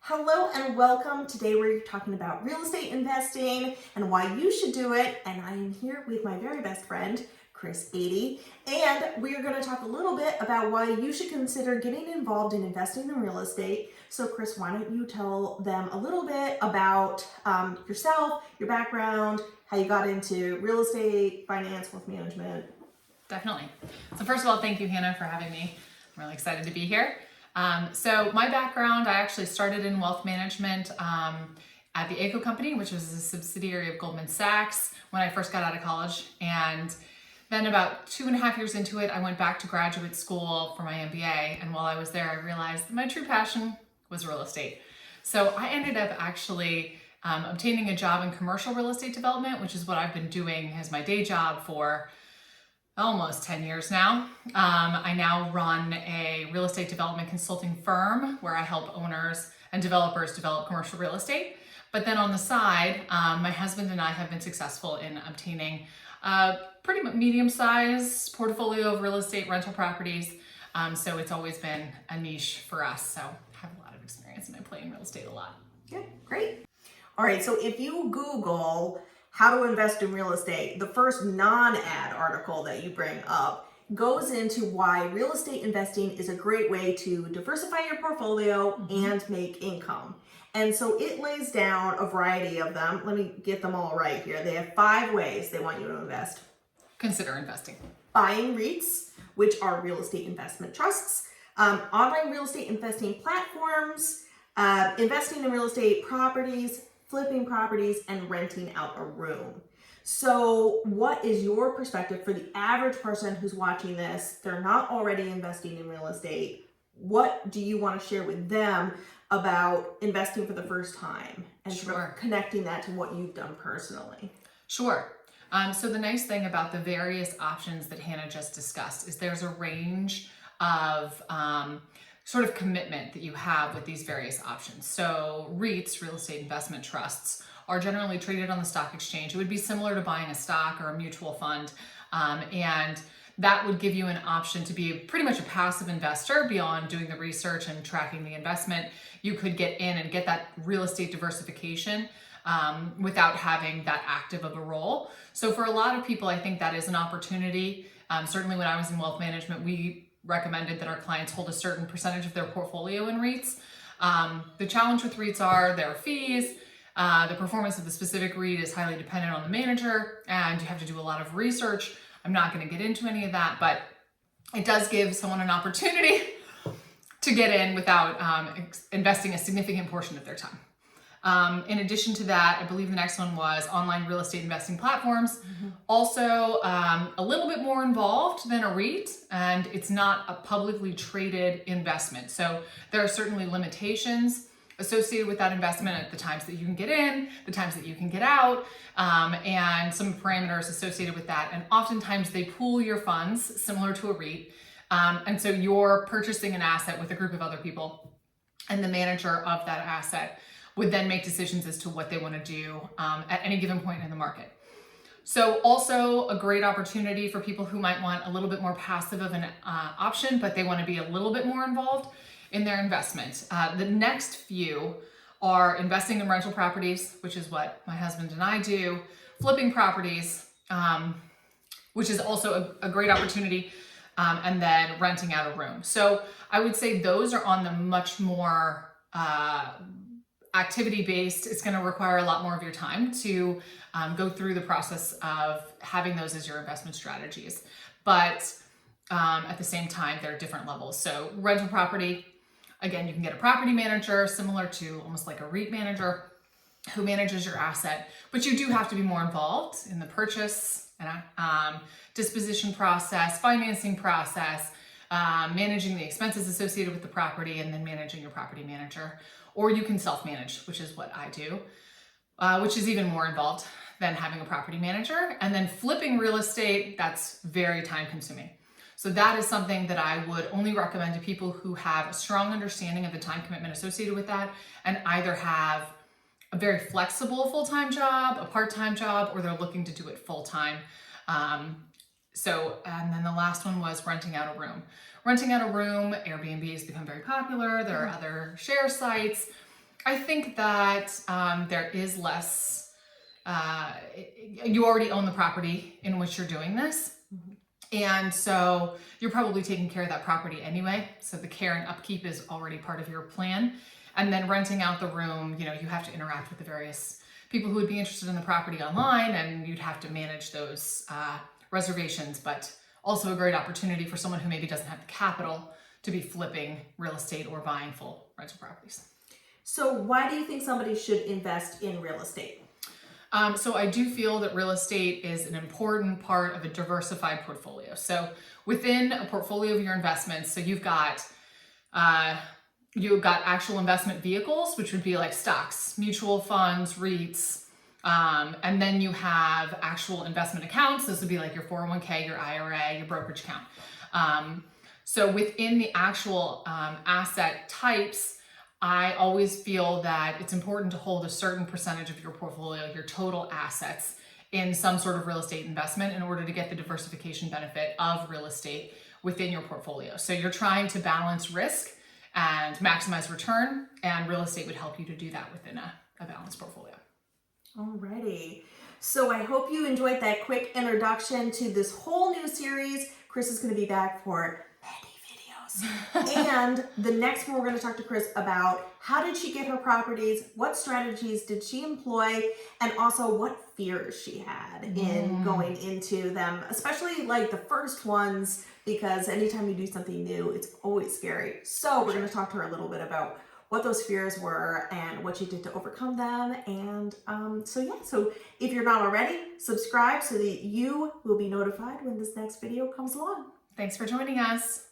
Hello and welcome. Today we're talking about real estate investing and why you should do it. And I am here with my very best friend, Kristine Adey. And we are going to talk a little bit about why you should consider getting involved in investing in real estate. So Chris, why don't you tell them a little bit about yourself, your background, how you got into real estate, finance, wealth management. Definitely. So first of all, thank you, Hannah, for having me. I'm really excited to be here. So my background, I actually started in wealth management at the ACO company, which was a subsidiary of Goldman Sachs when I first got out of college. And then about 2.5 years into it, I went back to graduate school for my MBA. And while I was there, I realized that my true passion was real estate. So I ended up actually obtaining a job in commercial real estate development, which is what I've been doing as my day job for almost 10 years now. I now run a real estate development consulting firm where I help owners and developers develop commercial real estate. But then on the side, my husband and I have been successful in obtaining a pretty medium-sized portfolio of real estate rental properties. So it's always been a niche for us. So I have a lot of experience and I play in real estate a lot. Yeah, great. All right, so if you Google how to invest in real estate, the first non-ad article that you bring up goes into why real estate investing is a great way to diversify your portfolio and make income. And so it lays down a variety of them. Let me get them all right here. They have 5 ways they want you to invest. Consider investing. Buying REITs, which are real estate investment trusts, online real estate investing platforms, investing in real estate properties, flipping properties, and renting out a room. So what is your perspective for the average person who's watching this? They're not already investing in real estate. What do you want to share with them about investing for the first time and sort of connecting that to what you've done personally? Sure. So the nice thing about the various options that Hannah just discussed is there's a range of sort of commitment that you have with these various options. So REITs, real estate investment trusts, are generally traded on the stock exchange. It would be similar to buying a stock or a mutual fund. And that would give you an option to be pretty much a passive investor beyond doing the research and tracking the investment. You could get in and get that real estate diversification without having that active of a role. So for a lot of people, I think that is an opportunity. Certainly when I was in wealth management, we recommended that our clients hold a certain percentage of their portfolio in REITs. The challenge with REITs are their fees. The performance of the specific REIT is highly dependent on the manager, and you have to do a lot of research. I'm not going to get into any of that, but it does give someone an opportunity to get in without investing a significant portion of their time. In addition to that, I believe the next one was online real estate investing platforms. Also, a little bit more involved than a REIT, and it's not a publicly traded investment. So there are certainly limitations associated with that investment at the times that you can get in, the times that you can get out, and some parameters associated with that. And oftentimes they pool your funds similar to a REIT. And so you're purchasing an asset with a group of other people, and the manager of that asset would then make decisions as to what they want to do at any given point in the market. So also a great opportunity for people who might want a little bit more passive of an option, but they want to be a little bit more involved in their investment. The next few are investing in rental properties, which is what my husband and I do, flipping properties, which is also a great opportunity, and then renting out a room. So I would say those are on the much more activity-based. It's going to require a lot more of your time to go through the process of having those as your investment strategies. But at the same time, there are different levels. So rental property, again, you can get a property manager similar to almost like a REIT manager who manages your asset, but you do have to be more involved in the purchase and disposition process, financing process, managing the expenses associated with the property, and then managing your property manager. Or you can self-manage, which is what I do, which is even more involved than having a property manager. And then flipping real estate, that's very time consuming. So that is something that I would only recommend to people who have a strong understanding of the time commitment associated with that and either have a very flexible full-time job, a part-time job, or they're looking to do it full-time. And then the last one was renting out a room. renting out a room. Airbnb has become very popular. There are other share sites. I think that there is less, you already own the property in which you're doing this. And so you're probably taking care of that property anyway. So the care and upkeep is already part of your plan. And then renting out the room, you have to interact with the various people who would be interested in the property online, and you'd have to manage those reservations, but also a great opportunity for someone who maybe doesn't have the capital to be flipping real estate or buying full rental properties. So why do you think somebody should invest in real estate? So I do feel that real estate is an important part of a diversified portfolio. So within a portfolio of your investments, so you've got actual investment vehicles, which would be like stocks, mutual funds, REITs, and then you have actual investment accounts. This would be like your 401k, your IRA, your brokerage account. So within the actual asset types, I always feel that it's important to hold a certain percentage of your portfolio, your total assets, in some sort of real estate investment in order to get the diversification benefit of real estate within your portfolio. So you're trying to balance risk and maximize return, and real estate would help you to do that within a balanced portfolio. Alrighty. So I hope you enjoyed that quick introduction to this whole new series. Chris is going to be back for many videos. And the next one, we're going to talk to Chris about how did she get her properties, what strategies did she employ, and also what fears she had in going into them, especially like the first ones, because anytime you do something new, it's always scary. So we're going to talk to her a little bit about what those fears were and what she did to overcome them. And so if you're not already, subscribe so that you will be notified when this next video comes along. Thanks for joining us.